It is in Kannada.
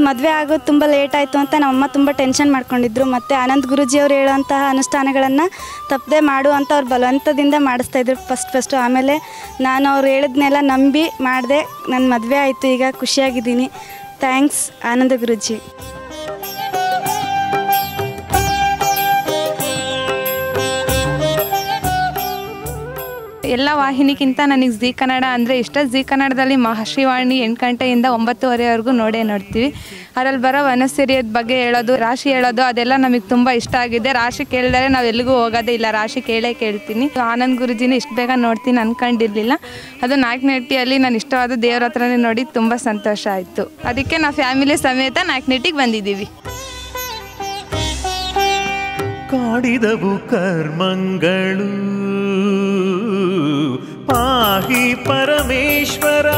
ಮದುವೆ ಆಗೋದು ತುಂಬ ಲೇಟ್ ಆಯಿತು ಅಂತ ನಮ್ಮಮ್ಮ ತುಂಬ ಟೆನ್ಷನ್ ಮಾಡ್ಕೊಂಡಿದ್ರು. ಮತ್ತು ಆನಂದ್ ಗುರೂಜಿಯವರು ಹೇಳೋಂತಹ ಅನುಷ್ಠಾನಗಳನ್ನು ತಪ್ಪದೆ ಮಾಡು ಅಂತ ಅವ್ರು ಬಲವಂತದಿಂದ ಮಾಡಿಸ್ತಾಯಿದ್ರು ಫಸ್ಟು. ಆಮೇಲೆ ನಾನು ಅವ್ರು ಹೇಳಿದ್ನೆಲ್ಲ ನಂಬಿ ಮಾಡಿದೆ. ನನ್ನ ಮದುವೆ ಆಯಿತು, ಈಗ ಖುಷಿಯಾಗಿದ್ದೀನಿ. ಥ್ಯಾಂಕ್ಸ್ ಆನಂದ ಗುರೂಜಿ. ಎಲ್ಲ ವಾಹಿನಿಗಿಂತ ನನಗೆ ಜೀ ಕನ್ನಡ ಅಂದರೆ ಇಷ್ಟ. ಜೀ ಕನ್ನಡದಲ್ಲಿ ಮಹಾಶಿವಾಣಿ 8 ಗಂಟೆಯಿಂದ 9:30ವರೆಗೂ ನೋಡ್ತೀವಿ. ಅದರಲ್ಲಿ ಬರೋ ವನಸಿರಿಯದ ಬಗ್ಗೆ ಹೇಳೋದು, ರಾಶಿ ಹೇಳೋದು, ಅದೆಲ್ಲ ನಮಗೆ ತುಂಬ ಇಷ್ಟ ಆಗಿದೆ. ರಾಶಿ ಕೇಳಿದರೆ ನಾವು ಎಲ್ಲಿಗೂ ಹೋಗೋದೇ ಇಲ್ಲ, ರಾಶಿ ಕೇಳ್ತೀನಿ. ಆನಂದ್ ಗುರೂಜಿನ ಇಷ್ಟು ಬೇಗ ನೋಡ್ತೀನಿ ಅಂದ್ಕೊಂಡಿರಲಿಲ್ಲ. ಅದು ನಾಯಕನಹಟ್ಟಿಯಲ್ಲಿ ನಾನು ಇಷ್ಟವಾದ ದೇವ್ರ ಹತ್ರನೇ ನೋಡಿ ತುಂಬ ಸಂತೋಷ ಆಯಿತು. ಅದಕ್ಕೆ ನಾವು ಫ್ಯಾಮಿಲಿ ಸಮೇತ ನಾಯಕನಹಟ್ಟಿಗೆ ಬಂದಿದ್ದೀವಿ. ಕಾಡಿದವು ಕರ್ಮಗಳು ಪಾಹಿ ಪರಮೇಶ್ವರ.